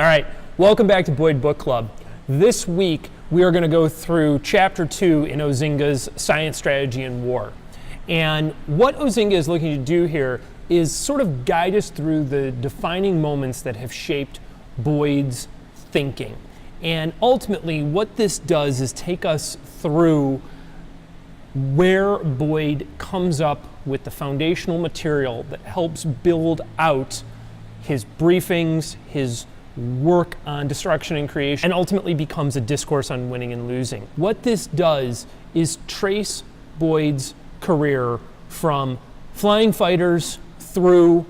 All right, welcome back to Boyd Book Club. This week we are going to go through Chapter 2 in Osinga's Science, Strategy, and War. And what Osinga is looking to do here is sort of guide us through the defining moments that have shaped Boyd's thinking. And ultimately what this does is take us through where Boyd comes up with the foundational material that helps build out his briefings, his work on destruction and creation, and ultimately becomes a discourse on winning and losing. What this does is trace Boyd's career from flying fighters through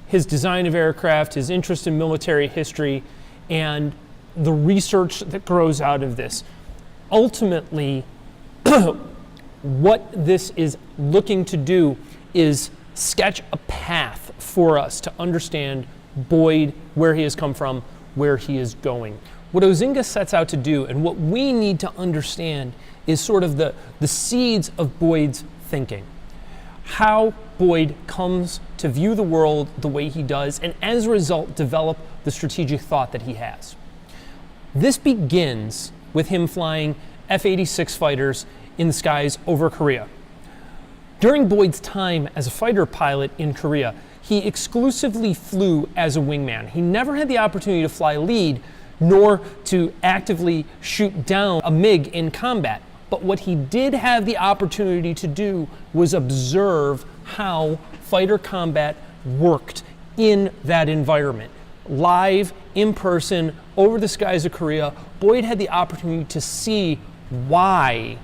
his design of aircraft, his interest in military history, and the research that grows out of this. Ultimately, what this is looking to do is sketch a path for us to understand Boyd, where he has come from, where he is going. What Osinga sets out to do, and what we need to understand, is sort of the seeds of Boyd's thinking. How Boyd comes to view the world the way he does, and as a result, develop the strategic thought that he has. This begins with him flying F-86 fighters in the skies over Korea. During Boyd's time as a fighter pilot in Korea, he exclusively flew as a wingman. He never had the opportunity to fly lead, nor to actively shoot down a MiG in combat. But what he did have the opportunity to do was observe how fighter combat worked in that environment. Live, in person, over the skies of Korea, Boyd had the opportunity to see why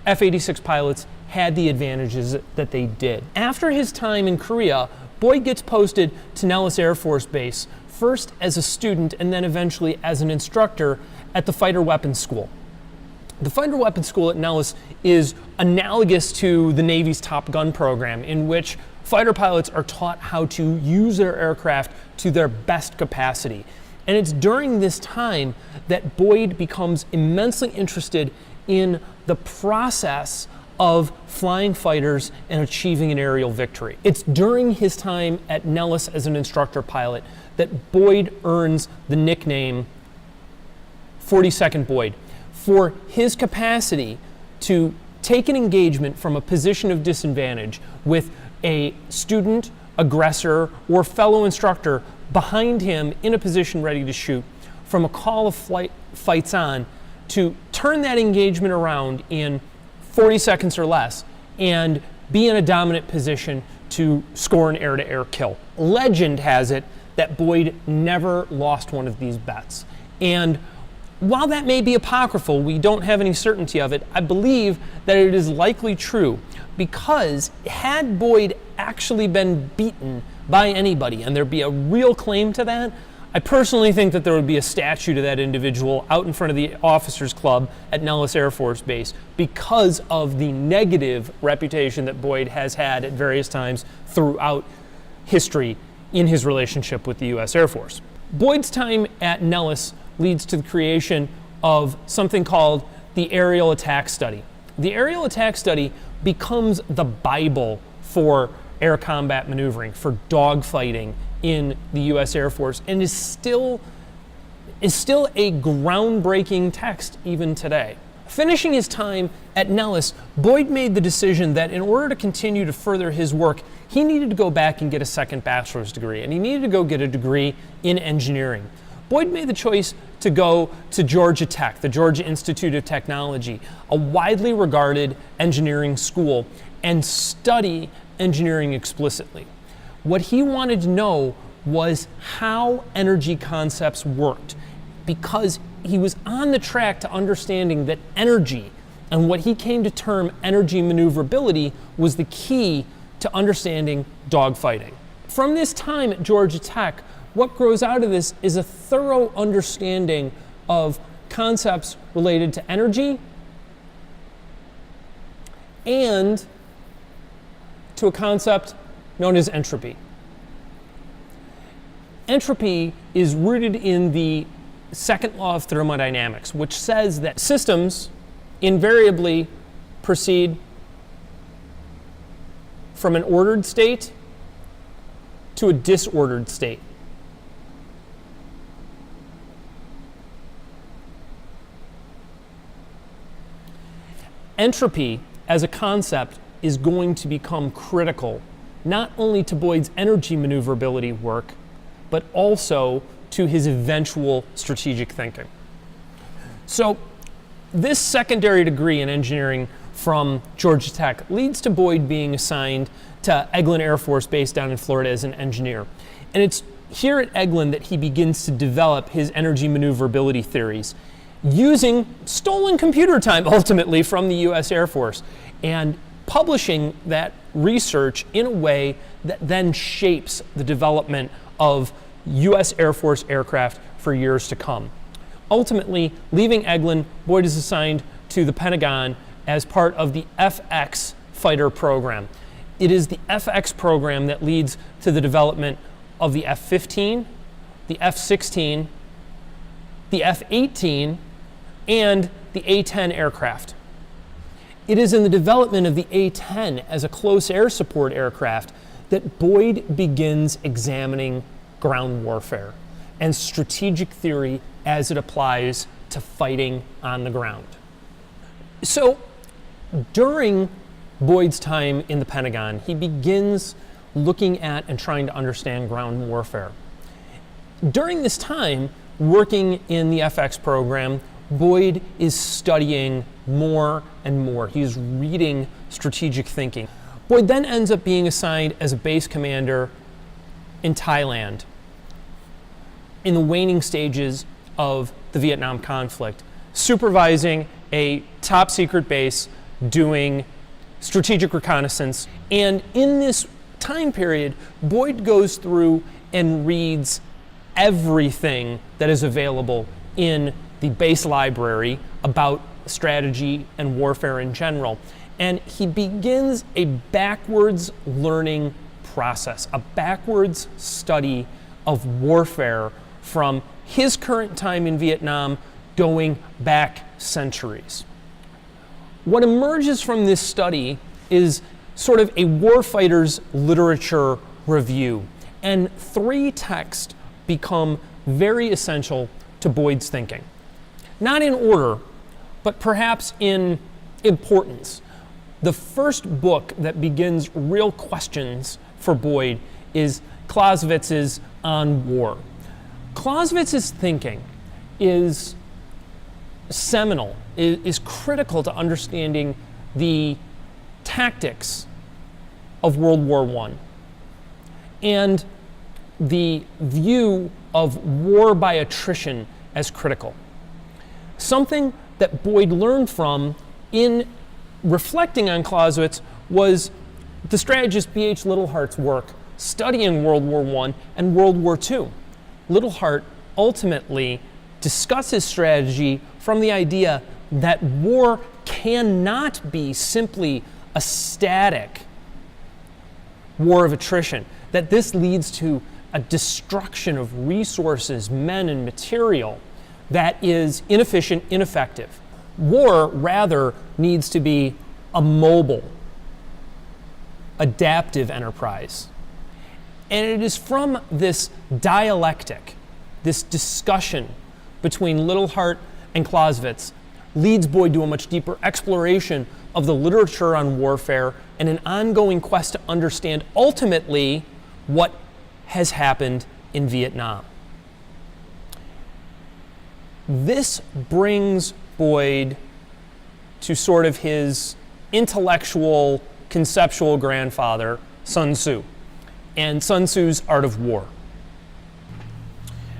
F-86 pilots had the advantages that they did. After his time in Korea, Boyd gets posted to Nellis Air Force Base, first as a student and then eventually as an instructor at the Fighter Weapons School. The Fighter Weapons School at Nellis is analogous to the Navy's Top Gun program, in which fighter pilots are taught how to use their aircraft to their best capacity. And it's during this time that Boyd becomes immensely interested in the process of flying fighters and achieving an aerial victory. It's during his time at Nellis as an instructor pilot that Boyd earns the nickname 42nd Boyd for his capacity to take an engagement from a position of disadvantage with a student, aggressor, or fellow instructor behind him in a position ready to shoot, from a call of flight fights on, to turn that engagement around in 40 seconds or less and be in a dominant position to score an air-to-air kill. Legend has it that Boyd never lost one of these bets. And while that may be apocryphal, we don't have any certainty of it, I believe that it is likely true, because had Boyd actually been beaten by anybody, and there'd be a real claim to that, I personally think that there would be a statue to that individual out in front of the Officers Club at Nellis Air Force Base because of the negative reputation that Boyd has had at various times throughout history in his relationship with the U.S. Air Force. Boyd's time at Nellis leads to the creation of something called the Aerial Attack Study. The Aerial Attack Study becomes the Bible for air combat maneuvering, for dogfighting in the U.S. Air Force, and is still a groundbreaking text even today. Finishing his time at Nellis, Boyd made the decision that in order to continue to further his work, he needed to go back and get a second bachelor's degree, and he needed to go get a degree in engineering. Boyd made the choice to go to Georgia Tech, the Georgia Institute of Technology, a widely regarded engineering school, and study engineering explicitly. What he wanted to know was how energy concepts worked, because he was on the track to understanding that energy, and what he came to term energy maneuverability, was the key to understanding dogfighting. From this time at Georgia Tech, what grows out of this is a thorough understanding of concepts related to energy and to a concept known as entropy. Entropy is rooted in the second law of thermodynamics, which says that systems invariably proceed from an ordered state to a disordered state. Entropy as a concept is going to become critical, not only to Boyd's energy maneuverability work, but also to his eventual strategic thinking. So this secondary degree in engineering from Georgia Tech leads to Boyd being assigned to Eglin Air Force Base down in Florida as an engineer. And it's here at Eglin that he begins to develop his energy maneuverability theories, using stolen computer time ultimately from the US Air Force, and publishing that research in a way that then shapes the development of US Air Force aircraft for years to come. Ultimately, leaving Eglin, Boyd is assigned to the Pentagon as part of the FX fighter program. It is the FX program that leads to the development of the F-15, the F-16, the F-18, and the A-10 aircraft. It is in the development of the A-10 as a close air support aircraft that Boyd begins examining ground warfare and strategic theory as it applies to fighting on the ground. So during Boyd's time in the Pentagon, he begins looking at and trying to understand ground warfare. During this time, working in the FX program, Boyd is studying more and more. He's reading strategic thinking. Boyd then ends up being assigned as a base commander in Thailand in the waning stages of the Vietnam conflict, supervising a top secret base doing strategic reconnaissance. And in this time period, Boyd goes through and reads everything that is available in the base library about strategy and warfare in general. And he begins a backwards learning process, a backwards study of warfare from his current time in Vietnam going back centuries. What emerges from this study is sort of a warfighter's literature review, and three texts become very essential to Boyd's thinking. Not in order, but perhaps in importance. The first book that begins real questions for Boyd is Clausewitz's On War. Clausewitz's thinking is seminal, is critical to understanding the tactics of World War I and the view of war by attrition as critical. Something that Boyd learned from in reflecting on Clausewitz was the strategist B.H. Littlehart's work studying World War I and World War II. Littlehart ultimately discusses strategy from the idea that war cannot be simply a static war of attrition, that this leads to a destruction of resources, men, and material that is inefficient, ineffective. War, rather, needs to be a mobile, adaptive enterprise. And it is from this dialectic, this discussion between Littlehart and Clausewitz, leads Boyd to a much deeper exploration of the literature on warfare and an ongoing quest to understand ultimately what has happened in Vietnam. This brings Boyd to sort of his intellectual, conceptual grandfather, Sun Tzu, and Sun Tzu's Art of War.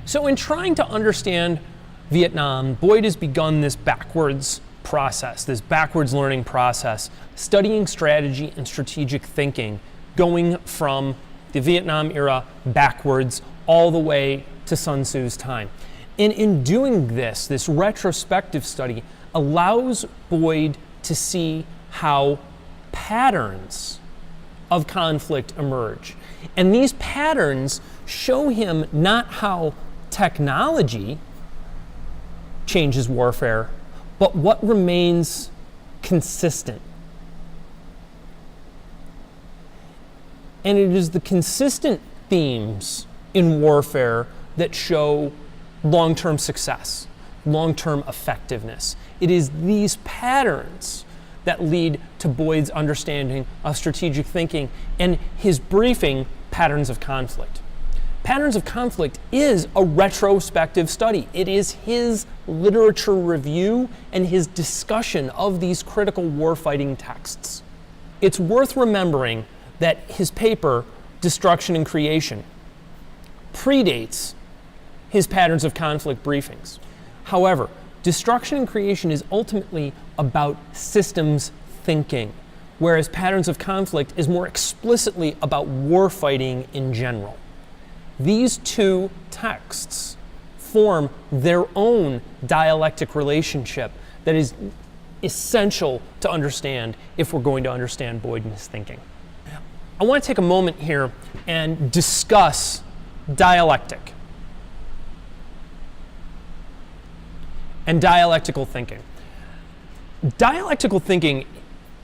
So in trying to understand Vietnam, Boyd has begun this backwards process, this backwards learning process, studying strategy and strategic thinking, going from the Vietnam era backwards all the way to Sun Tzu's time. And in doing this, this retrospective study allows Boyd to see how patterns of conflict emerge. And these patterns show him not how technology changes warfare, but what remains consistent. And it is the consistent themes in warfare that show long-term success, long-term effectiveness. It is these patterns that lead to Boyd's understanding of strategic thinking and his briefing, Patterns of Conflict. Patterns of Conflict is a retrospective study. It is his literature review and his discussion of these critical warfighting texts. It's worth remembering that his paper, Destruction and Creation, predates his Patterns of Conflict briefings. However, Destruction and Creation is ultimately about systems thinking, whereas Patterns of Conflict is more explicitly about warfighting in general. These two texts form their own dialectic relationship that is essential to understand if we're going to understand Boyd and his thinking. I want to take a moment here and discuss dialectic and dialectical thinking. Dialectical thinking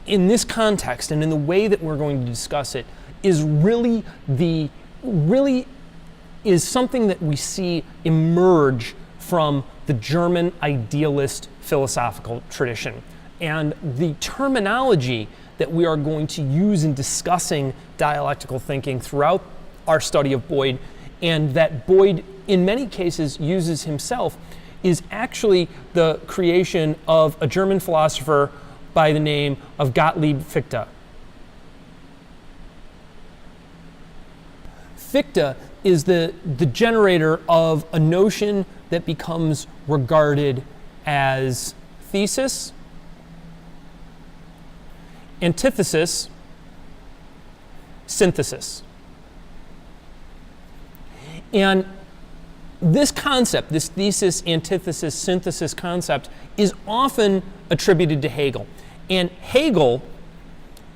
in this context and in the way that we're going to discuss it is really is something that we see emerge from the German idealist philosophical tradition. And the terminology that we are going to use in discussing dialectical thinking throughout our study of Boyd, and that Boyd in many cases uses himself, is actually the creation of a German philosopher by the name of Gottlieb Fichte. Fichte is the generator of a notion that becomes regarded as thesis, antithesis, synthesis. And this concept, this thesis, antithesis, synthesis concept, is often attributed to Hegel. And Hegel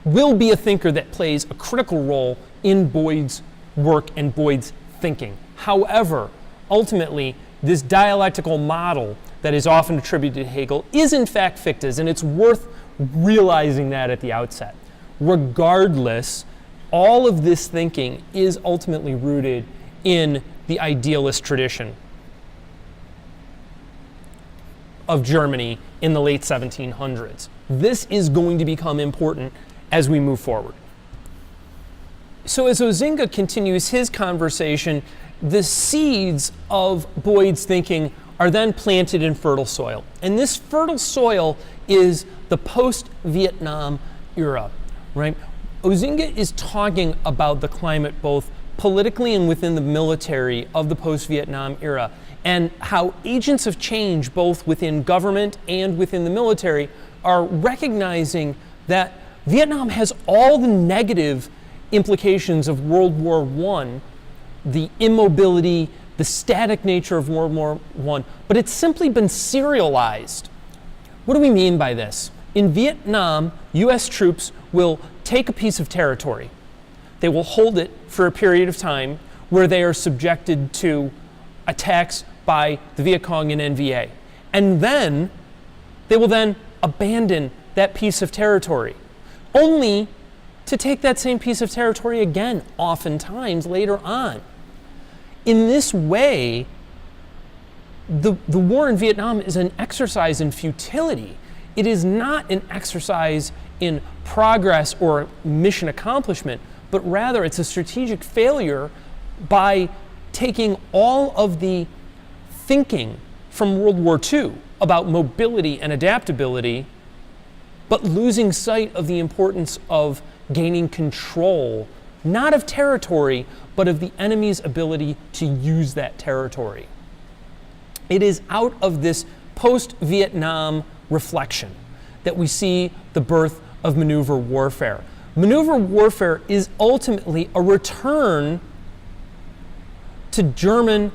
will be a thinker that plays a critical role in Boyd's work and Boyd's thinking. However, ultimately, this dialectical model that is often attributed to Hegel is in fact Fichte's, and it's worth realizing that at the outset. Regardless, all of this thinking is ultimately rooted in the idealist tradition of Germany in the late 1700s. This is going to become important as we move forward. So as Osinga continues his conversation, the seeds of Boyd's thinking are then planted in fertile soil. And this fertile soil is the post-Vietnam era, right? Osinga is talking about the climate both politically and within the military of the post-Vietnam era, and how agents of change both within government and within the military are recognizing that Vietnam has all the negative implications of World War I, the immobility, the static nature of World War I, but it's simply been serialized. What do we mean by this? In Vietnam, US troops will take a piece of territory. They will hold it for a period of time where they are subjected to attacks by the Viet Cong and NVA. And then they will then abandon that piece of territory, only to take that same piece of territory again, oftentimes later on. In this way, the war in Vietnam is an exercise in futility. It is not an exercise in progress or mission accomplishment, but rather it's a strategic failure by taking all of the thinking from World War II about mobility and adaptability, but losing sight of the importance of gaining control, not of territory, but of the enemy's ability to use that territory. It is out of this post-Vietnam reflection that we see the birth of maneuver warfare. Maneuver warfare is ultimately a return to German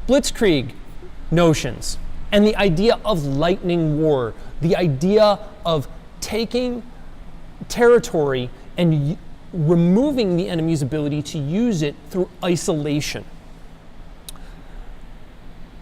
blitzkrieg notions and the idea of lightning war, the idea of taking territory and removing the enemy's ability to use it through isolation.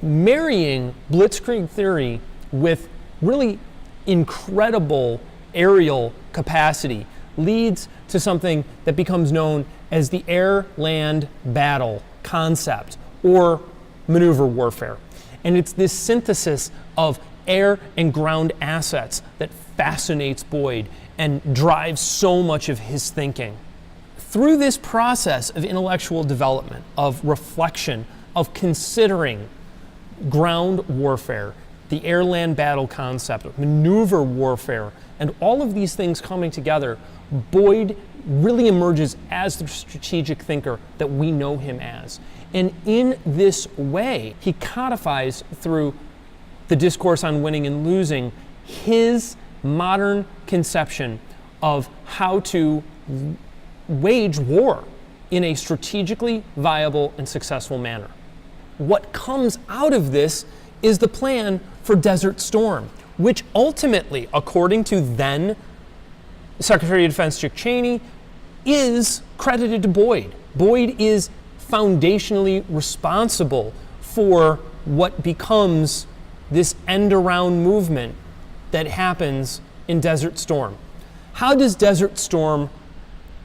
Marrying blitzkrieg theory with really incredible aerial capacity leads to something that becomes known as the air-land battle concept, or maneuver warfare. And it's this synthesis of air and ground assets that fascinates Boyd and drives so much of his thinking. Through this process of intellectual development, of reflection, of considering ground warfare, the air-land battle concept, maneuver warfare, and all of these things coming together, Boyd really emerges as the strategic thinker that we know him as. And in this way, he codifies through the discourse on winning and losing his modern conception of how to wage war in a strategically viable and successful manner. What comes out of this is the plan for Desert Storm, which ultimately, according to then Secretary of Defense Dick Cheney, is credited to Boyd. Boyd is foundationally responsible for what becomes this end-around movement that happens in Desert Storm. How does Desert Storm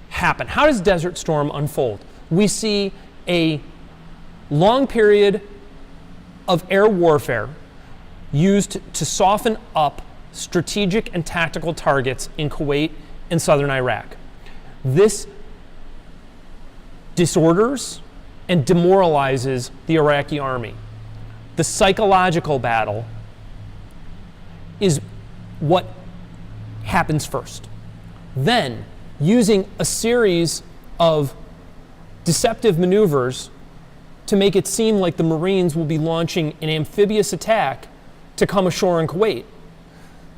happen? How does Desert Storm unfold? We see a long period of air warfare used to soften up strategic and tactical targets in Kuwait and southern Iraq. This disorders and demoralizes the Iraqi army. The psychological battle is what happens first. Then, using a series of deceptive maneuvers to make it seem like the Marines will be launching an amphibious attack to come ashore in Kuwait,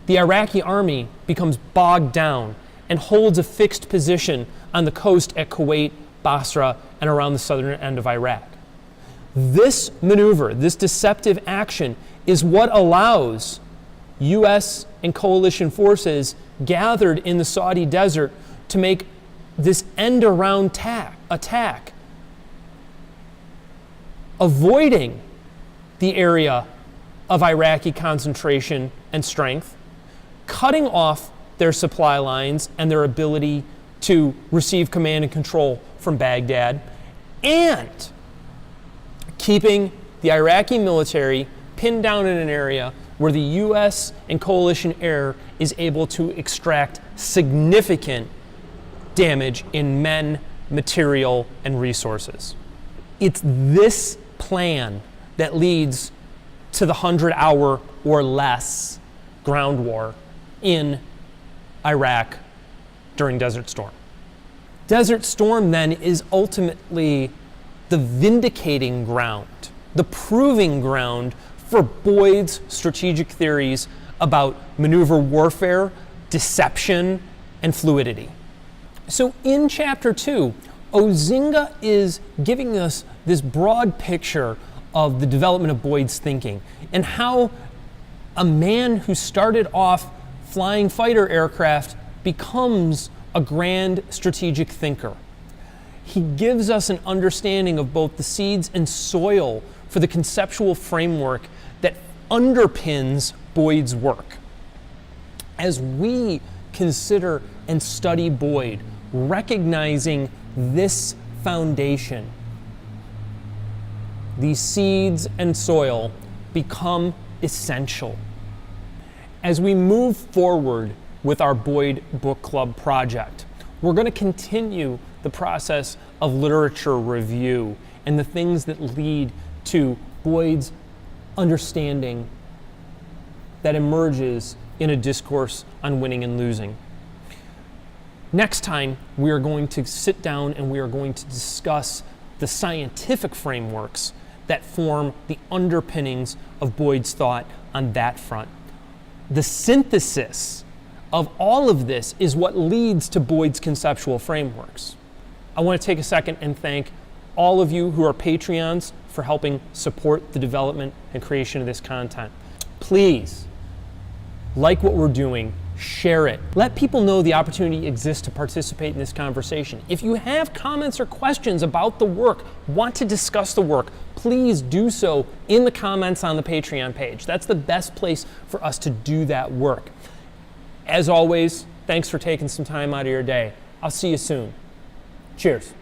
the Iraqi army becomes bogged down and holds a fixed position on the coast at Kuwait, Basra, and around the southern end of Iraq. This maneuver, this deceptive action, is what allows U.S. and coalition forces gathered in the Saudi desert to make this end-around attack, avoiding the area of Iraqi concentration and strength, cutting off their supply lines and their ability to receive command and control from Baghdad, and keeping the Iraqi military pinned down in an area where the U.S. and coalition air is able to extract significant damage in men, material, and resources. It's this plan that leads to the 100-hour or less ground war in Iraq during Desert Storm. Desert Storm then is ultimately the vindicating ground, the proving ground for Boyd's strategic theories about maneuver warfare, deception, and fluidity. So in Chapter 2, Osinga is giving us this broad picture of the development of Boyd's thinking and how a man who started off flying fighter aircraft becomes a grand strategic thinker. He gives us an understanding of both the seeds and soil for the conceptual framework that underpins Boyd's work. As we consider and study Boyd, recognizing this foundation, these seeds and soil become essential. As we move forward with our Boyd Book Club project, we're going to continue the process of literature review and the things that lead to Boyd's understanding that emerges in a discourse on winning and losing. Next time, we are going to sit down and we are going to discuss the scientific frameworks that form the underpinnings of Boyd's thought on that front. The synthesis of all of this is what leads to Boyd's conceptual frameworks. I want to take a second and thank all of you who are Patreons for helping support the development and creation of this content. Please, like what we're doing, share it. Let people know the opportunity exists to participate in this conversation. If you have comments or questions about the work, want to discuss the work, please do so in the comments on the Patreon page. That's the best place for us to do that work. As always, thanks for taking some time out of your day. I'll see you soon. Cheers.